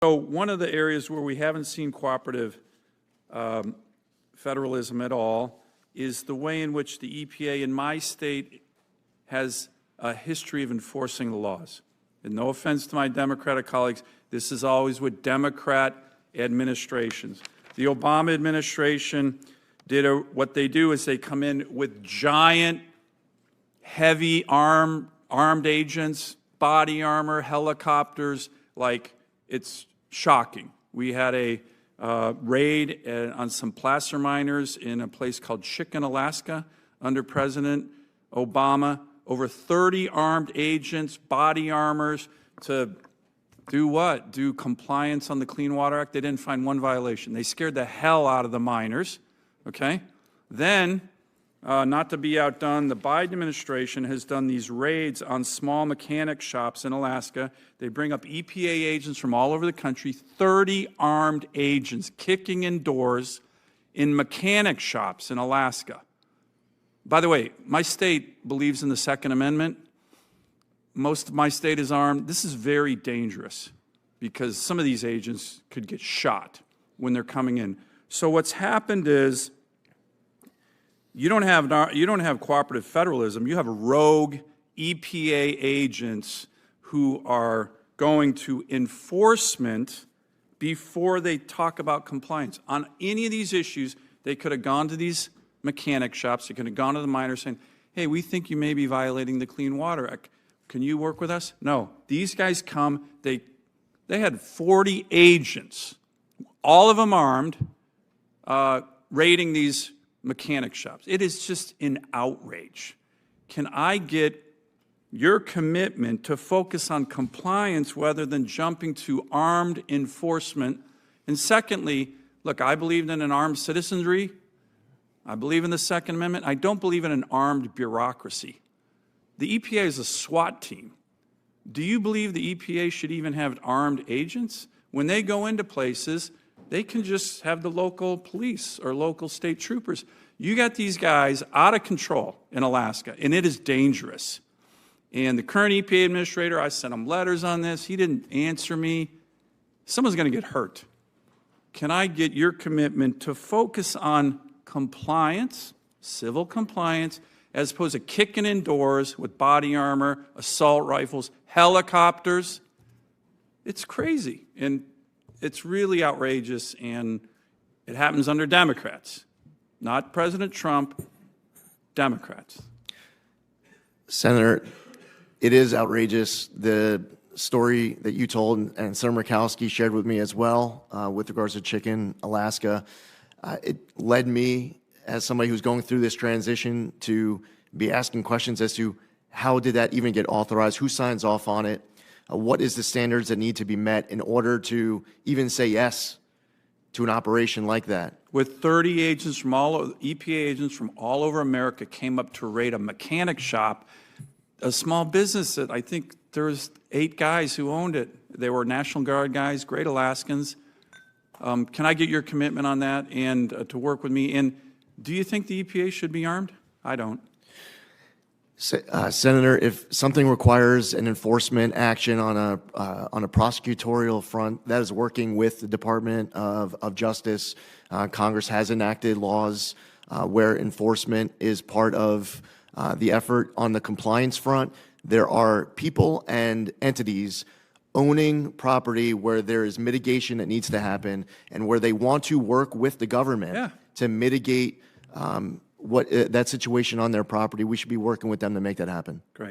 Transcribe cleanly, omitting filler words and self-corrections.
So one of the areas where we haven't seen cooperative federalism at all is the way in which the EPA in my state has a history of enforcing the laws. And no offense to my Democratic colleagues, this is always with Democrat administrations. The Obama administration did what they do is they come in with giant, heavy armed agents, body armor, helicopters, like it's shocking. We had a raid on some placer miners in a place called Chicken, Alaska, under President Obama. Over 30 armed agents, body armors, to do what? Do compliance on the Clean Water Act. They didn't find one violation. They scared the hell out of the miners, okay? Then, not to be outdone, the Biden administration has done these raids on small mechanic shops in Alaska. They bring up EPA agents from all over the country, 30 armed agents kicking in doors in mechanic shops in Alaska. By the way, my state believes in the Second Amendment. Most of my state is armed. This is very dangerous because some of these agents could get shot when they're coming in. So what's happened is you don't have cooperative federalism. You have rogue EPA agents who are going to enforcement before they talk about compliance. On any of these issues, they could have gone to these mechanic shops. They could have gone to the miners saying, hey, we think you may be violating the Clean Water Act. Can you work with us? No. These guys come. They had 40 agents, all of them armed, raiding these mechanic shops. It is just an outrage. Can I get your commitment to focus on compliance rather than jumping to armed enforcement? And secondly, look, I believe in an armed citizenry. I believe in the Second Amendment. I don't believe in an armed bureaucracy. The EPA is a SWAT team. Do you believe the EPA should even have armed agents? When they go into places, they can just have the local police or local state troopers. You got these guys out of control in Alaska, and it is dangerous. And the current EPA administrator, I sent him letters on this. He didn't answer me. Someone's going to get hurt. Can I get your commitment to focus on compliance, civil compliance, as opposed to kicking in doors with body armor, assault rifles, helicopters? It's crazy, and it's really outrageous, and it happens under Democrats, not President Trump, Democrats. Senator, it is outrageous. The story that you told and Senator Murkowski shared with me as well with regards to Chicken, Alaska, it led me, as somebody who's going through this transition, to be asking questions as to how did that even get authorized, who signs off on it, what is the standards that need to be met in order to even say yes to an operation like that? With 30 agents from EPA agents from all over America came up to raid a mechanic shop, a small business that I think there was 8 guys who owned it. They were National Guard guys, great Alaskans. Can I get your commitment on that and to work with me? And do you think the EPA should be armed? I don't. Senator, if something requires an enforcement action on a prosecutorial front, that is working with the Department of Justice. Congress has enacted laws where enforcement is part of the effort. On the compliance front, there are people and entities owning property where there is mitigation that needs to happen and where they want to work with the government to mitigate that situation on their property. We should be working with them to make that happen. Great.